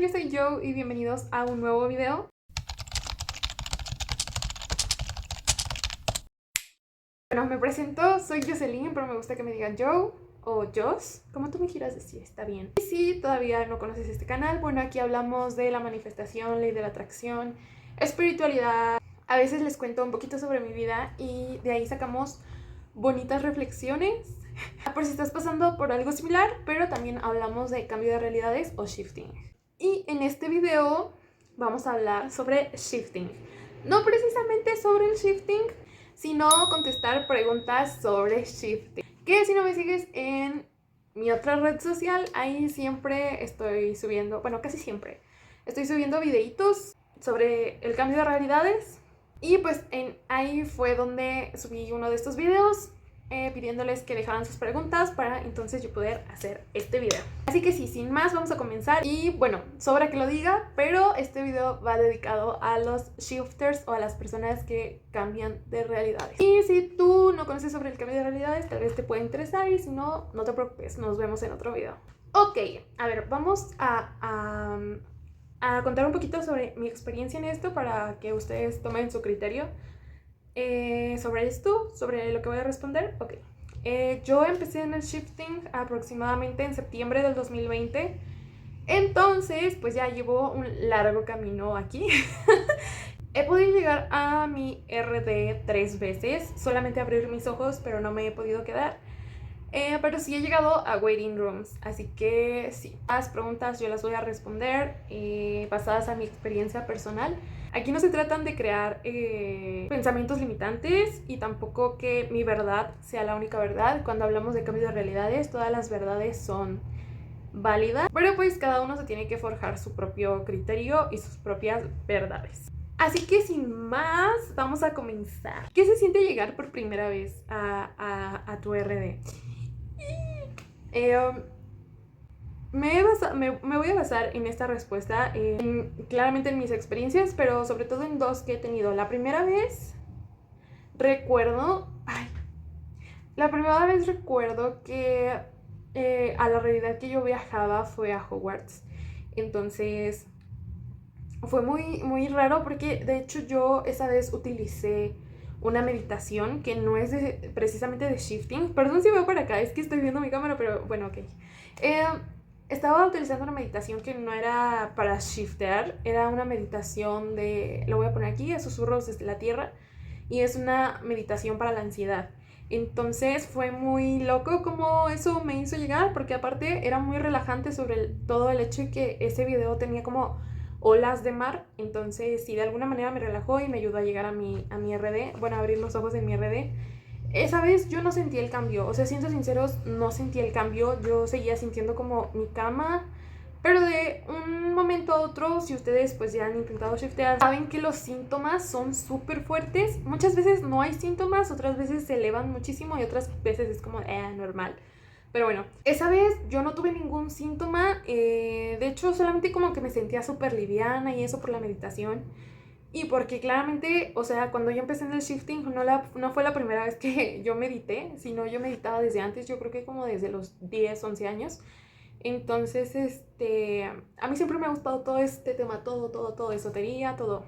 yo soy Joe y bienvenidos a un nuevo video. Bueno, me presento, soy Jocelyn, pero me gusta que me digan Joe o Jos, como tú me quieras decir, está bien. Y si todavía no conoces este canal, bueno, aquí hablamos de la manifestación, ley de la atracción, espiritualidad. A veces les cuento un poquito sobre mi vida y de ahí sacamos bonitas reflexiones por si estás pasando por algo similar, pero también hablamos de cambio de realidades o shifting. Y en este video vamos a hablar sobre shifting. No precisamente sobre el shifting, sino contestar preguntas sobre shifting. Que si no me sigues en mi otra red social, ahí siempre estoy subiendo, bueno, casi siempre, estoy subiendo videitos sobre el cambio de realidades. Y pues ahí fue donde subí uno de estos videos pidiéndoles que dejaran sus preguntas para entonces yo poder hacer este video. Así que sí, sin más vamos a comenzar. Y bueno, sobra que lo diga, pero este video va dedicado a los shifters o a las personas que cambian de realidades. Y si tú no conoces sobre el cambio de realidades, tal vez te pueda interesar, y si no, no te preocupes, nos vemos en otro video. Ok, a ver, vamos a contar un poquito sobre mi experiencia en esto para que ustedes tomen su criterio sobre esto, sobre lo que voy a responder. Ok, yo empecé en el shifting aproximadamente en septiembre del 2020, entonces pues ya llevo un largo camino aquí. He podido llegar a mi RD 3 veces, solamente abrir mis ojos, pero no me he podido quedar. Pero sí he llegado a waiting rooms, así que sí, las preguntas yo las voy a responder basadas a mi experiencia personal. Aquí no se tratan de crear pensamientos limitantes y tampoco que mi verdad sea la única verdad. Cuando hablamos de cambio de realidades, todas las verdades son válidas, pero pues cada uno se tiene que forjar su propio criterio y sus propias verdades. Así que sin más, vamos a comenzar. ¿Qué se siente llegar por primera vez a tu RD? Me voy a basar en esta respuesta claramente en mis experiencias, pero sobre todo en dos que he tenido. La primera vez recuerdo que a la realidad que yo viajaba fue a Hogwarts. Entonces fue muy raro porque de hecho yo esa vez utilicé una meditación que no es precisamente de shifting. Perdón si veo para acá, es que estoy viendo mi cámara, pero bueno, ok. Estaba utilizando una meditación que no era para shiftear, era una meditación lo voy a poner aquí, a susurros desde la tierra, y es una meditación para la ansiedad. Entonces fue muy loco como eso me hizo llegar, porque aparte era muy relajante sobre todo el hecho de que ese video tenía como olas de mar. Entonces sí, de alguna manera me relajó y me ayudó a llegar a mi RD, bueno, a abrir los ojos en mi RD. Esa vez yo no sentí el cambio, o sea, siendo sinceros, no sentí el cambio. Yo seguía sintiendo como mi cama, pero de un momento a otro, si ustedes pues ya han intentado shiftear, saben que los síntomas son súper fuertes. Muchas veces no hay síntomas, otras veces se elevan muchísimo y otras veces es como normal. Pero bueno, esa vez yo no tuve ningún síntoma, de hecho solamente como que me sentía súper liviana y eso por la meditación. Y porque claramente, o sea, cuando yo empecé en el shifting no fue la primera vez que yo medité, sino yo meditaba desde antes, yo creo que como desde los 10, 11 años. Entonces, a mí siempre me ha gustado todo este tema, todo, esotería, todo.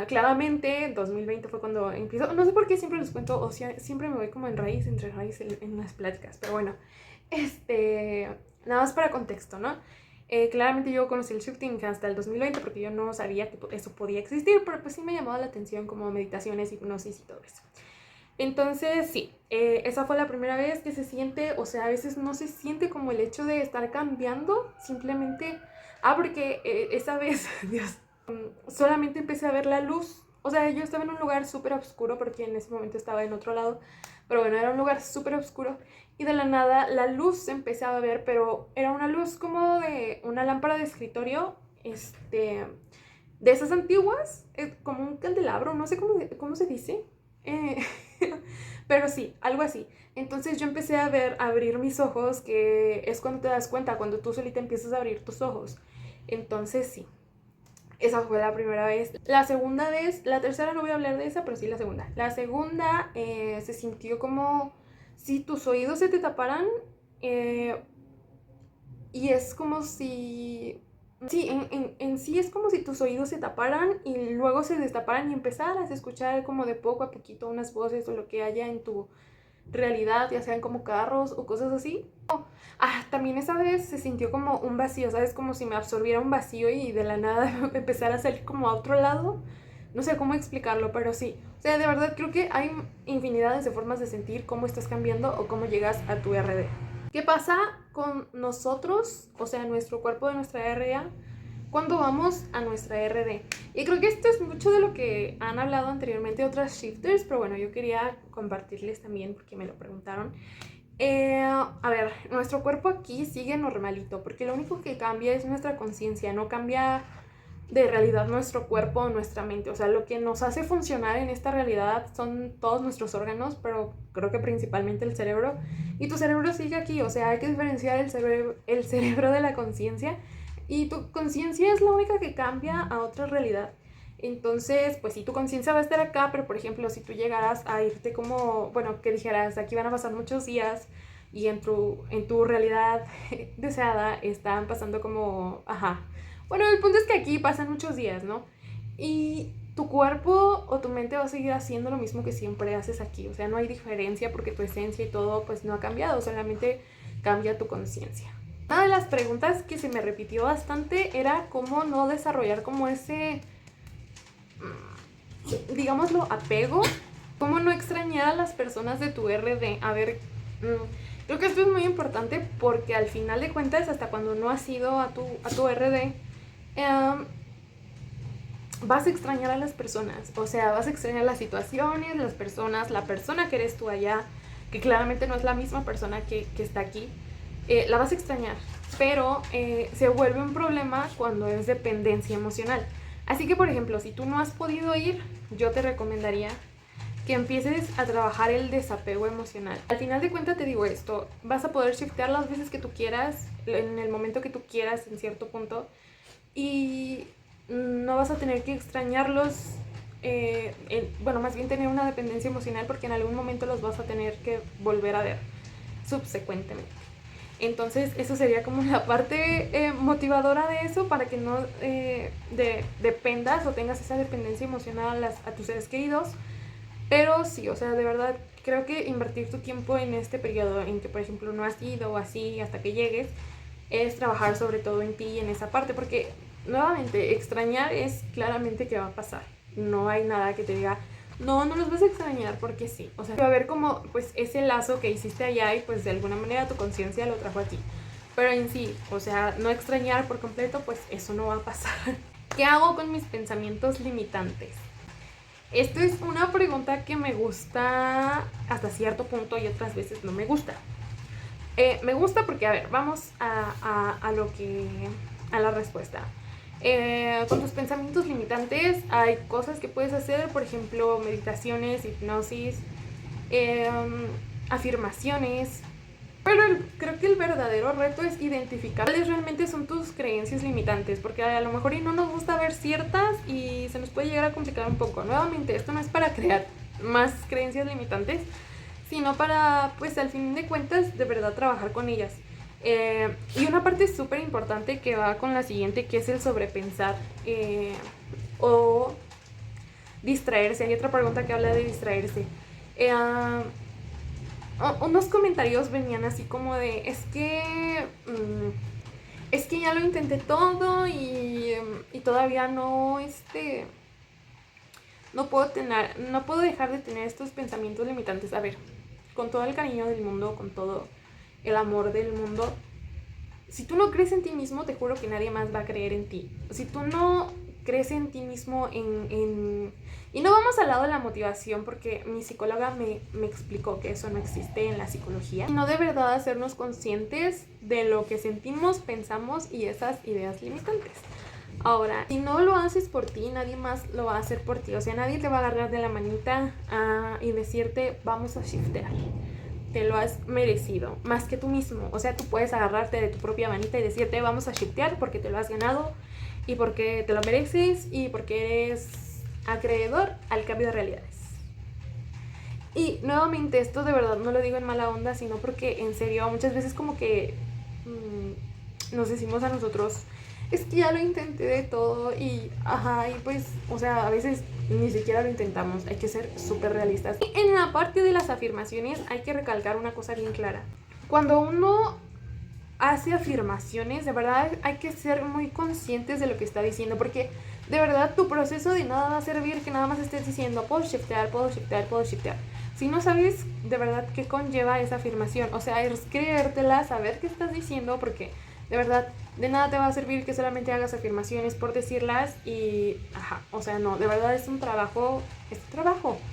Claramente, en 2020 fue cuando empezó. No sé por qué siempre les cuento, o sea, siempre me voy como entre raíz en las pláticas, pero bueno, nada más para contexto, ¿no? Claramente yo conocí el shifting hasta el 2020 porque yo no sabía que eso podía existir, pero pues sí me llamaba la atención como meditaciones, hipnosis y todo eso. Entonces sí, esa fue la primera vez que se siente, o sea, a veces no se siente como el hecho de estar cambiando, simplemente, porque esa vez, Dios, solamente empecé a ver la luz. O sea, yo estaba en un lugar súper oscuro porque en ese momento estaba en otro lado, pero bueno, era un lugar súper oscuro y de la nada la luz empezaba a ver, pero era una luz como de una lámpara de escritorio, de esas antiguas, como un candelabro, no sé cómo se dice, pero sí, algo así. Entonces yo empecé a abrir mis ojos, que es cuando te das cuenta, cuando tú solita empiezas a abrir tus ojos. Entonces sí, esa fue la primera vez. La segunda vez, la tercera no voy a hablar de esa, pero sí la segunda. La segunda se sintió como si tus oídos se te taparan. y es como si... Sí, en sí es como si tus oídos se taparan y luego se destaparan y empezaras a escuchar como de poco a poquito unas voces o lo que haya en tu realidad, ya sean como carros o cosas así. También esa vez se sintió como un vacío, ¿sabes? Como si me absorbiera un vacío y de la nada empezara a salir como a otro lado. No sé cómo explicarlo, pero sí. O sea, de verdad creo que hay infinidades de formas de sentir cómo estás cambiando o cómo llegas a tu RD. ¿Qué pasa con nosotros, o sea, nuestro cuerpo de nuestra RA, cuando vamos a nuestra RD? Y creo que esto es mucho de lo que han hablado anteriormente otras shifters, pero bueno, yo quería compartirles también porque me lo preguntaron. A ver, nuestro cuerpo aquí sigue normalito, porque lo único que cambia es nuestra conciencia, no cambia de realidad nuestro cuerpo o nuestra mente. O sea, lo que nos hace funcionar en esta realidad son todos nuestros órganos, pero creo que principalmente el cerebro. Y tu cerebro sigue aquí, o sea, hay que diferenciar el cerebro de la conciencia. Y tu conciencia es la única que cambia a otra realidad. Entonces, pues sí, tu conciencia va a estar acá, pero por ejemplo, si tú llegaras a irte como, bueno, que dijeras, aquí van a pasar muchos días y en tu realidad deseada están pasando como, ajá. Bueno, el punto es que aquí pasan muchos días, ¿no? Y tu cuerpo o tu mente va a seguir haciendo lo mismo que siempre haces aquí. O sea, no hay diferencia porque tu esencia y todo pues no ha cambiado, solamente cambia tu conciencia. Una de las preguntas que se me repitió bastante era cómo no desarrollar como ese, digámoslo, apego. Cómo no extrañar a las personas de tu RD. A ver, creo que esto es muy importante porque al final de cuentas, hasta cuando no has ido a tu RD, vas a extrañar a las personas. O sea, vas a extrañar las situaciones, las personas, la persona que eres tú allá, que claramente no es la misma persona que está aquí. La vas a extrañar, pero se vuelve un problema cuando es dependencia emocional. Así que, por ejemplo, si tú no has podido ir, yo te recomendaría que empieces a trabajar el desapego emocional. Al final de cuentas te digo esto, vas a poder shiftear las veces que tú quieras, en el momento que tú quieras, en cierto punto, y no vas a tener que extrañarlos, bueno, más bien tener una dependencia emocional porque en algún momento los vas a tener que volver a ver subsecuentemente. Entonces eso sería como la parte motivadora de eso para que no dependas o tengas esa dependencia emocional a tus seres queridos. Pero sí, o sea, de verdad creo que invertir tu tiempo en este periodo en que por ejemplo no has ido o así hasta que llegues es trabajar sobre todo en ti y en esa parte, porque nuevamente extrañar es claramente que va a pasar. No hay nada que te diga no los vas a extrañar porque sí. O sea, va a haber como pues ese lazo que hiciste allá y pues de alguna manera tu conciencia lo trajo aquí. Pero en sí, o sea, no extrañar por completo, pues eso no va a pasar. ¿Qué hago con mis pensamientos limitantes? Esto es una pregunta que me gusta hasta cierto punto y otras veces no me gusta. Me gusta porque, a ver, vamos a la respuesta. Con tus pensamientos limitantes hay cosas que puedes hacer, por ejemplo, meditaciones, hipnosis, afirmaciones. Pero creo que el verdadero reto es identificar cuáles realmente son tus creencias limitantes, porque a lo mejor y no nos gusta ver ciertas y se nos puede llegar a complicar un poco. Nuevamente, esto no es para crear más creencias limitantes, sino para, pues al fin de cuentas, de verdad trabajar con ellas. Y una parte súper importante que va con la siguiente, que es el sobrepensar o distraerse. Hay otra pregunta que habla de distraerse. Unos comentarios venían así como de, es que ya lo intenté todo y todavía no, no puedo dejar de tener estos pensamientos limitantes. A ver, con todo el cariño del mundo, con todo el amor del mundo, si tú no crees en ti mismo, te juro que nadie más va a creer en ti. Si tú no crees en ti mismo, y no vamos al lado de la motivación, porque mi psicóloga me explicó que eso no existe en la psicología, sino de verdad hacernos conscientes de lo que sentimos, pensamos y esas ideas limitantes. Ahora, si no lo haces por ti, nadie más lo va a hacer por ti. O sea, nadie te va a agarrar de la manita y decirte, vamos a shiftear. Te lo has merecido, más que tú mismo. O sea, tú puedes agarrarte de tu propia manita y decirte, vamos a shiftear porque te lo has ganado y porque te lo mereces y porque eres acreedor al cambio de realidades. Y nuevamente, esto de verdad no lo digo en mala onda, sino porque en serio muchas veces como que nos decimos a nosotros, es que ya lo intenté de todo y, ajá, y pues, o sea, a veces ni siquiera lo intentamos, hay que ser súper realistas. Y en la parte de las afirmaciones hay que recalcar una cosa bien clara. Cuando uno hace afirmaciones, de verdad hay que ser muy conscientes de lo que está diciendo, porque de verdad tu proceso de nada va a servir que nada más estés diciendo puedo shiftear, puedo shiftear, puedo shiftear, si no sabes de verdad qué conlleva esa afirmación. O sea, es creértela, saber qué estás diciendo, porque de verdad de nada te va a servir que solamente hagas afirmaciones por decirlas y ajá, o sea, no, de verdad es un trabajo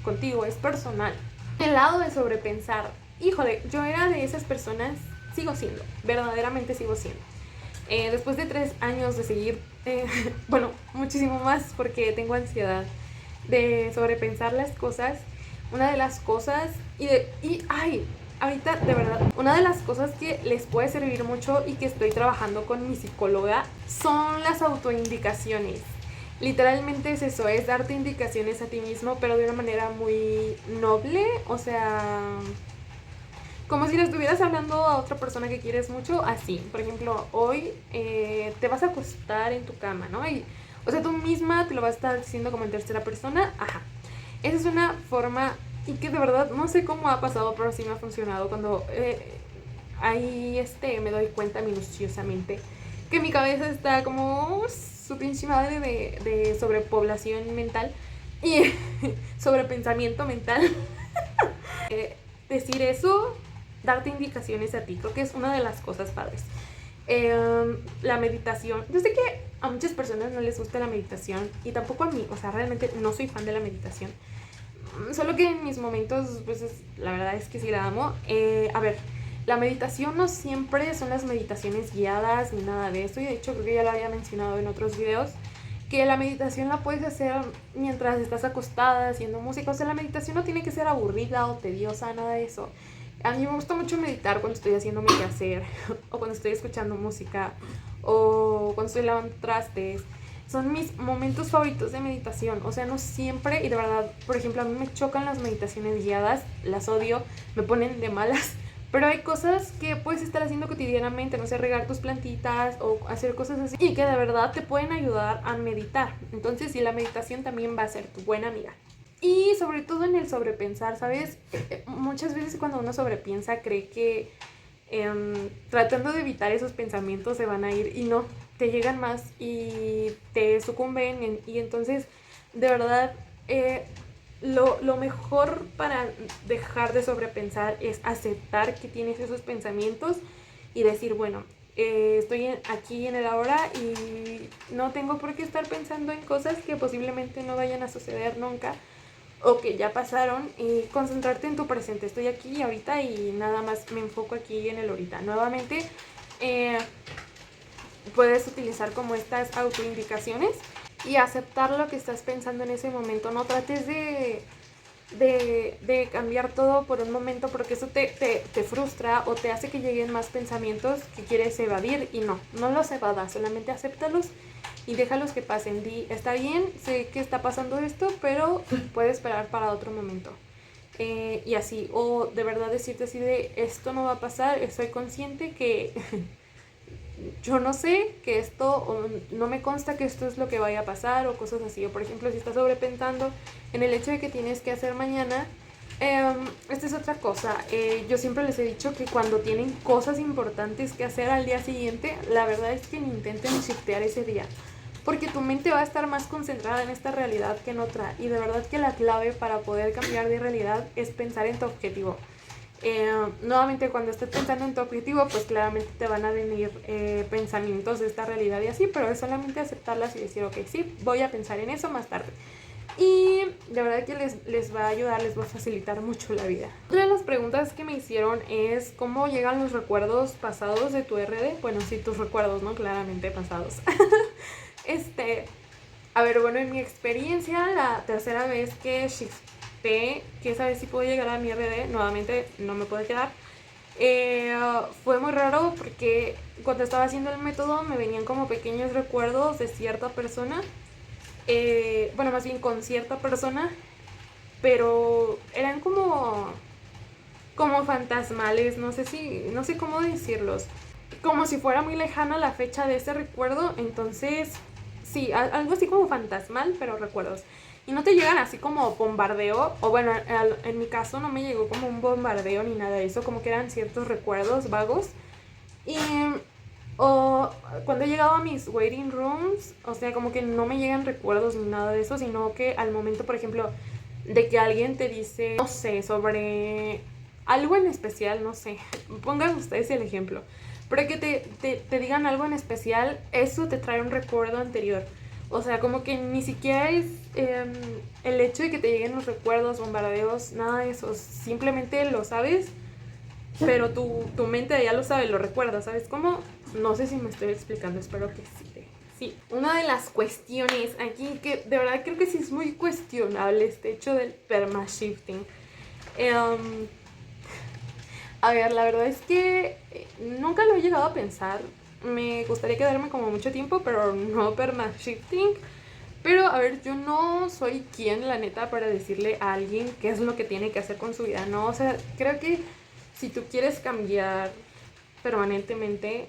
contigo, es personal. El lado de sobrepensar, híjole, yo era de esas personas, sigo siendo, verdaderamente sigo siendo. Después de 3 años de seguir, bueno, muchísimo más porque tengo ansiedad de sobrepensar las cosas. Una de las cosas, ahorita de verdad, una de las cosas que les puede servir mucho y que estoy trabajando con mi psicóloga son las autoindicaciones. Literalmente es eso, es darte indicaciones a ti mismo, pero de una manera muy noble, o sea, como si le estuvieras hablando a otra persona que quieres mucho, así. Por ejemplo, hoy te vas a acostar en tu cama, ¿no? Y, o sea, tú misma te lo vas a estar diciendo como en tercera persona, ajá. Esa es una forma, y que de verdad no sé cómo ha pasado, pero sí me ha funcionado cuando ahí me doy cuenta minuciosamente que mi cabeza está como su pinche madre de sobrepoblación mental y sobrepensamiento mental. Decir eso, darte indicaciones a ti, creo que es una de las cosas padres. La meditación, yo sé que a muchas personas no les gusta la meditación y tampoco a mí, o sea, realmente no soy fan de la meditación, solo que en mis momentos, pues la verdad es que sí la amo. A ver, la meditación no siempre son las meditaciones guiadas ni nada de eso, y de hecho creo que ya lo había mencionado en otros videos, que la meditación la puedes hacer mientras estás acostada haciendo música. O sea, la meditación no tiene que ser aburrida o tediosa, nada de eso. A mí me gusta mucho meditar cuando estoy haciendo mi quehacer, o cuando estoy escuchando música, o cuando estoy lavando trastes. Son mis momentos favoritos de meditación. O sea, no siempre, y de verdad, por ejemplo, a mí me chocan las meditaciones guiadas, las odio, me ponen de malas. Pero hay cosas que puedes estar haciendo cotidianamente, no sé, regar tus plantitas o hacer cosas así, y que de verdad te pueden ayudar a meditar. Entonces, sí, la meditación también va a ser tu buena amiga. Y sobre todo en el sobrepensar, ¿sabes? Muchas veces cuando uno sobrepiensa cree que tratando de evitar esos pensamientos se van a ir, y no, te llegan más y te sucumben, y entonces, de verdad, lo mejor para dejar de sobrepensar es aceptar que tienes esos pensamientos y decir, bueno, estoy aquí en el ahora y no tengo por qué estar pensando en cosas que posiblemente no vayan a suceder nunca o que ya pasaron, y concentrarte en tu presente. Estoy aquí ahorita y nada más me enfoco aquí en el ahorita. Nuevamente, puedes utilizar como estas autoindicaciones y aceptar lo que estás pensando en ese momento. No trates de cambiar todo por un momento, porque eso te frustra o te hace que lleguen más pensamientos que quieres evadir, y no los evadas, solamente acéptalos y déjalos que pasen. Di, está bien, sé que está pasando esto, pero puede esperar para otro momento. Y así, o de verdad decirte así de, esto no va a pasar, estoy consciente que yo no sé que esto, o no me consta que esto es lo que vaya a pasar, o cosas así. O por ejemplo, si estás sobrepensando en el hecho de que tienes que hacer mañana, esta es otra cosa. Yo siempre les he dicho que cuando tienen cosas importantes que hacer al día siguiente, la verdad es que ni intenten shiftear ese día, porque tu mente va a estar más concentrada en esta realidad que en otra. Y de verdad que la clave para poder cambiar de realidad es pensar en tu objetivo. Nuevamente, cuando estés pensando en tu objetivo, pues claramente te van a venir pensamientos de esta realidad y así, pero es solamente aceptarlas y decir, ok, sí, voy a pensar en eso más tarde. Y de verdad que les va a ayudar, les va a facilitar mucho la vida. Otra de las preguntas que me hicieron es cómo llegan los recuerdos pasados de tu RD. Bueno, sí, tus recuerdos, ¿no? Claramente pasados. A ver, bueno, en mi experiencia, la tercera vez que shifté, que esa vez sí puedo llegar a mi RD, nuevamente no me puede quedar. Fue muy raro porque cuando estaba haciendo el método me venían como pequeños recuerdos de cierta persona. Bueno, más bien con cierta persona, pero eran como fantasmales, no sé cómo decirlos. como si fuera muy lejana la fecha de ese recuerdo. Entonces, sí, algo así como fantasmal, pero recuerdos. Y no te llegan así como bombardeo, o bueno, en mi caso no me llegó como un bombardeo ni nada de eso, como que eran ciertos recuerdos vagos. Y o cuando he llegado a mis waiting rooms, o sea, como que no me llegan recuerdos ni nada de eso, sino que al momento, por ejemplo, de que alguien te dice, no sé, sobre algo en especial, no sé, pongan ustedes el ejemplo, pero que te digan algo en especial, eso te trae un recuerdo anterior. O sea, como que ni siquiera es el hecho de que te lleguen los recuerdos, bombardeos, nada de eso, simplemente lo sabes, pero tu mente ya lo sabe, lo recuerda, ¿sabes cómo? No sé si me estoy explicando, espero que sí. Sí, una de las cuestiones aquí que de verdad creo que sí es muy cuestionable este hecho del permashifting. A ver, la verdad es que nunca lo he llegado a pensar. Me gustaría quedarme como mucho tiempo, pero no permashifting. Pero a ver, yo no soy quien, la neta, para decirle a alguien qué es lo que tiene que hacer con su vida, ¿no? O sea, creo que si tú quieres cambiar permanentemente,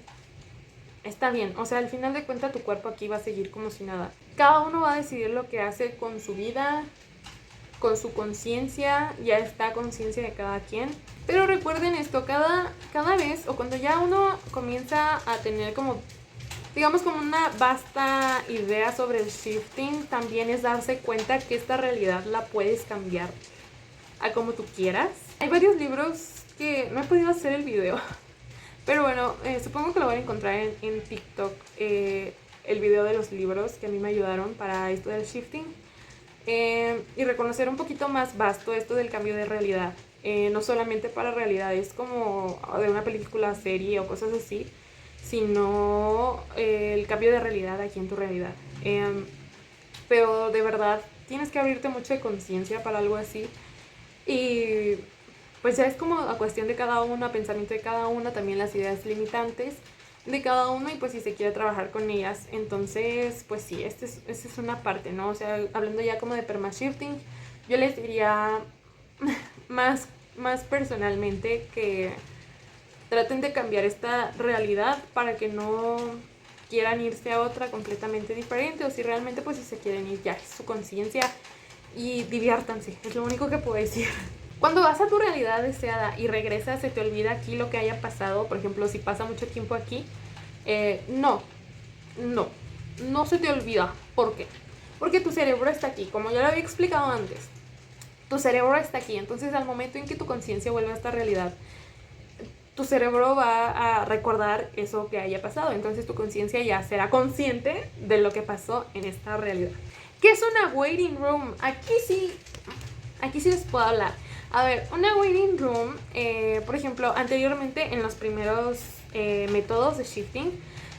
está bien. O sea, al final de cuentas tu cuerpo aquí va a seguir como si nada. Cada uno va a decidir lo que hace con su vida, con su conciencia, ya está conciencia de cada quien. Pero recuerden esto, cada vez, o cuando ya uno comienza a tener como, digamos, como una vasta idea sobre el shifting, también es darse cuenta que esta realidad la puedes cambiar a como tú quieras. Hay varios libros que no he podido hacer el video, pero bueno, supongo que lo van a encontrar en TikTok, el video de los libros que a mí me ayudaron para esto del shifting. Y reconocer un poquito más vasto esto del cambio de realidad. No solamente para realidades como de una película, serie o cosas así, sino el cambio de realidad aquí en tu realidad. Pero de verdad tienes que abrirte mucho de conciencia para algo así. Y pues ya es como a cuestión de cada uno, a pensamiento de cada uno, también las ideas limitantes de cada uno y pues si se quiere trabajar con ellas. Entonces, pues sí, esta es una parte, ¿no? O sea, hablando ya como de permashifting, yo les diría más personalmente que traten de cambiar esta realidad para que no quieran irse a otra completamente diferente, o si realmente pues si se quieren ir, ya es su conciencia y diviértanse, es lo único que puedo decir. Cuando vas a tu realidad deseada y regresas, se te olvida aquí lo que haya pasado. Por ejemplo, si pasa mucho tiempo aquí, no se te olvida. ¿Por qué? Porque tu cerebro está aquí, como ya lo había explicado antes. Tu cerebro está aquí, entonces al momento en que tu conciencia vuelve a esta realidad, tu cerebro va a recordar eso que haya pasado. Entonces tu conciencia ya será consciente de lo que pasó en esta realidad. ¿Qué es una waiting room? Aquí sí les puedo hablar. A ver, una waiting room, por ejemplo, anteriormente en los primeros métodos de shifting,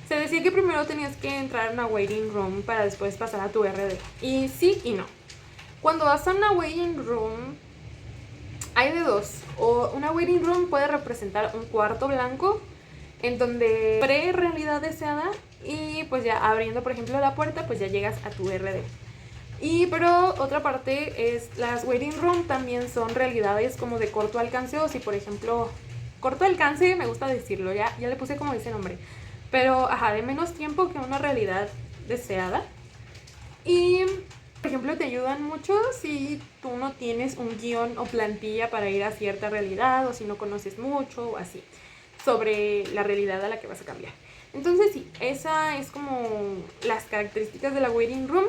se decía que primero tenías que entrar a una waiting room para después pasar a tu RD. Y sí y no. Cuando vas a una waiting room, hay de dos. O una waiting room puede representar un cuarto blanco en donde pre-realidad deseada y pues ya abriendo, por ejemplo, la puerta, pues ya llegas a tu RD. Pero otra parte es las waiting room también son realidades como de corto alcance, o si por ejemplo, corto alcance, me gusta decirlo, ya le puse como ese nombre, pero ajá, de menos tiempo que una realidad deseada. Y por ejemplo te ayudan mucho si tú no tienes un guión o plantilla para ir a cierta realidad, o si no conoces mucho o así sobre la realidad a la que vas a cambiar. Entonces sí, esa es como las características de la waiting room.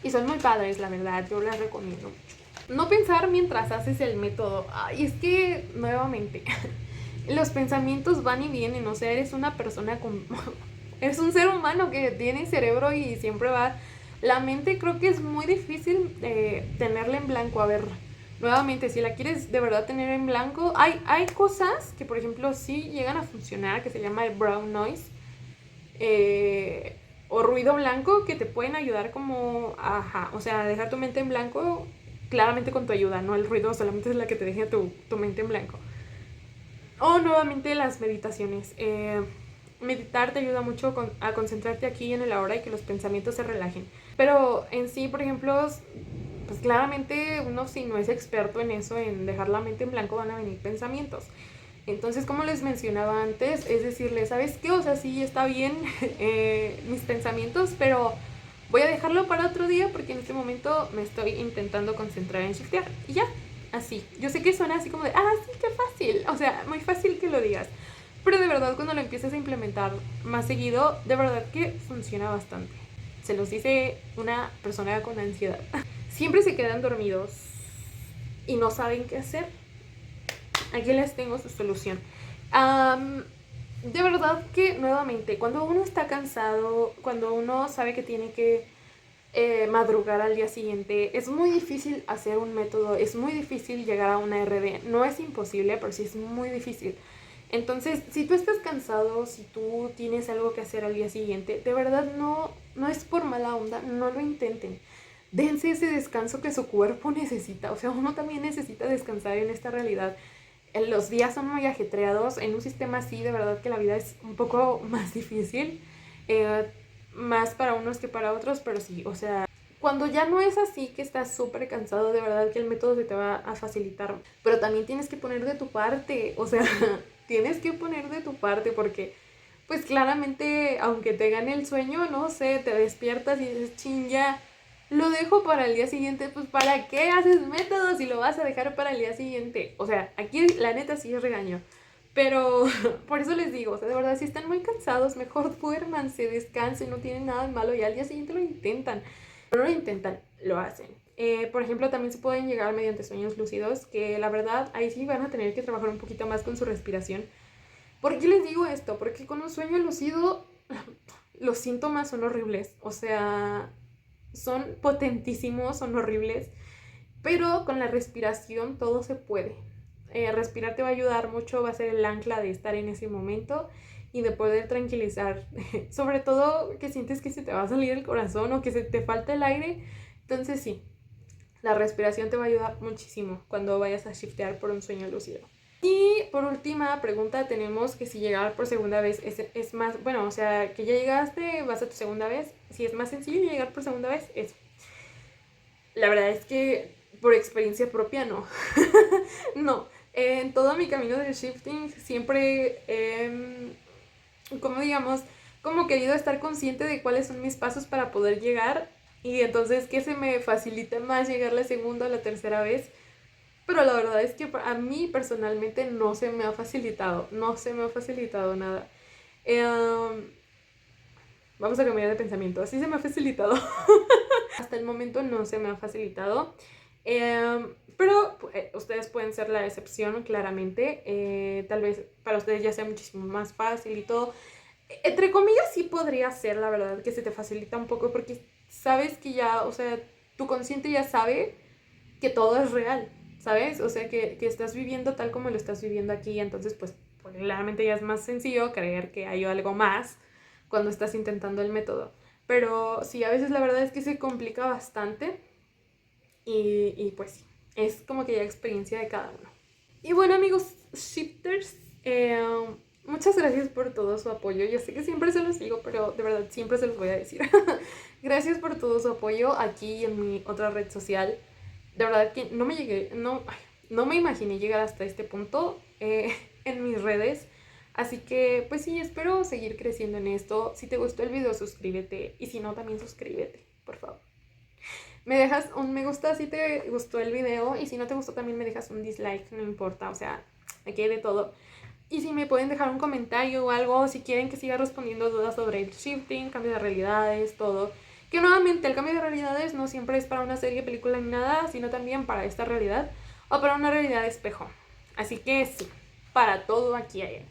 Y son muy padres, la verdad, yo las recomiendo mucho. No pensar mientras haces el método. Ay, es que, nuevamente, los pensamientos van y vienen. O sea, eres una persona con... eres un ser humano que tiene cerebro y siempre va... La mente creo que es muy difícil tenerla en blanco. A ver, nuevamente, si la quieres de verdad tener en blanco, hay cosas que, por ejemplo, sí llegan a funcionar, que se llama el brown noise. O ruido blanco, que te pueden ayudar como, o sea, dejar tu mente en blanco claramente con tu ayuda, no el ruido solamente es la que te deja tu mente en blanco. O nuevamente las meditaciones. Meditar te ayuda mucho a concentrarte aquí en el ahora y que los pensamientos se relajen. Pero en sí, por ejemplo, pues claramente uno si no es experto en eso, en dejar la mente en blanco, van a venir pensamientos. Entonces, como les mencionaba antes, es decirle, ¿sabes qué? O sea, sí está bien mis pensamientos, pero voy a dejarlo para otro día porque en este momento me estoy intentando concentrar en shiftear. Y ya, así. Yo sé que suena así como de, sí, qué fácil. O sea, muy fácil que lo digas. Pero de verdad, cuando lo empiezas a implementar más seguido, de verdad que funciona bastante. Se los dice una persona con ansiedad. Siempre se quedan dormidos y no saben qué hacer. Aquí les tengo su solución. De verdad que, nuevamente, cuando uno está cansado, cuando uno sabe que tiene que madrugar al día siguiente, es muy difícil hacer un método, es muy difícil llegar a una RD. No es imposible, pero sí es muy difícil. Entonces, si tú estás cansado, si tú tienes algo que hacer al día siguiente, de verdad no es por mala onda, no lo intenten. Dense ese descanso que su cuerpo necesita. O sea, uno también necesita descansar en esta realidad. Los días son muy ajetreados. En un sistema así, de verdad que la vida es un poco más difícil. Más para unos que para otros, pero sí, o sea, cuando ya no es así, que estás súper cansado, de verdad que el método se te va a facilitar. Pero también tienes que poner de tu parte, o sea, tienes que poner de tu parte porque, pues claramente, aunque te gane el sueño, no sé, te despiertas y dices, ching, ya, lo dejo para el día siguiente. Pues ¿para qué haces métodos si lo vas a dejar para el día siguiente? O sea, aquí la neta sí es regaño. Pero por eso les digo, o sea, de verdad, si están muy cansados, mejor duérmanse, descansen, no tienen nada de malo y al día siguiente lo intentan. No lo intentan, lo hacen. Por ejemplo, también se pueden llegar mediante sueños lúcidos, que la verdad ahí sí van a tener que trabajar un poquito más con su respiración. ¿Por qué les digo esto? Porque con un sueño lúcido los síntomas son horribles, o sea, son potentísimos, son horribles, pero con la respiración todo se puede. Respirar te va a ayudar mucho, va a ser el ancla de estar en ese momento y de poder tranquilizar. Sobre todo que sientes que se te va a salir el corazón o que se te falta el aire. Entonces sí, la respiración te va a ayudar muchísimo cuando vayas a shiftear por un sueño lúcido. Y por última pregunta tenemos que si llegar por segunda vez es más, bueno, o sea, que ya llegaste, vas a tu segunda vez, si es más sencillo llegar por segunda vez, eso. La verdad es que por experiencia propia no. No, en todo mi camino de shifting siempre, como digamos, como querido estar consciente de cuáles son mis pasos para poder llegar y entonces que se me facilita más llegar la segunda o la tercera vez. Pero la verdad es que a mí personalmente no se me ha facilitado, no se me ha facilitado nada. Vamos a cambiar de pensamiento, así se me ha facilitado. Hasta el momento no se me ha facilitado. Pero ustedes pueden ser la excepción, claramente. Tal vez para ustedes ya sea muchísimo más fácil y todo. Entre comillas sí podría ser, la verdad, que se te facilita un poco porque sabes que ya, o sea, tu consciente ya sabe que todo es real, ¿sabes? O sea, que estás viviendo tal como lo estás viviendo aquí, entonces pues claramente ya es más sencillo creer que hay algo más cuando estás intentando el método. Pero sí, a veces la verdad es que se complica bastante y pues sí, es como que ya experiencia de cada uno. Y bueno, amigos shifters, muchas gracias por todo su apoyo. Yo sé que siempre se los digo, pero de verdad siempre se los voy a decir. Gracias por todo su apoyo aquí en mi otra red social. De verdad que no me imaginé llegar hasta este punto en mis redes. Así que pues sí, espero seguir creciendo en esto. Si te gustó el video, suscríbete. Y si no, también suscríbete, por favor. Me dejas un me gusta si te gustó el video. Y si no te gustó, también me dejas un dislike. No importa, o sea, aquí hay de todo. Y si me pueden dejar un comentario o algo, si quieren que siga respondiendo dudas sobre el shifting, cambio de realidades, todo. Que nuevamente el cambio de realidades no siempre es para una serie, película ni nada, sino también para esta realidad o para una realidad de espejo. Así que sí, para todo aquí hay.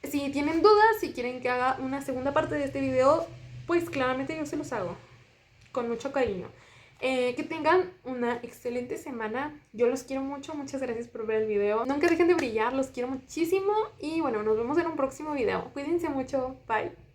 Si tienen dudas, si quieren que haga una segunda parte de este video, pues claramente yo se los hago. Con mucho cariño. Que tengan una excelente semana. Yo los quiero mucho. Muchas gracias por ver el video. Nunca dejen de brillar. Los quiero muchísimo. Y bueno, nos vemos en un próximo video. Cuídense mucho. Bye.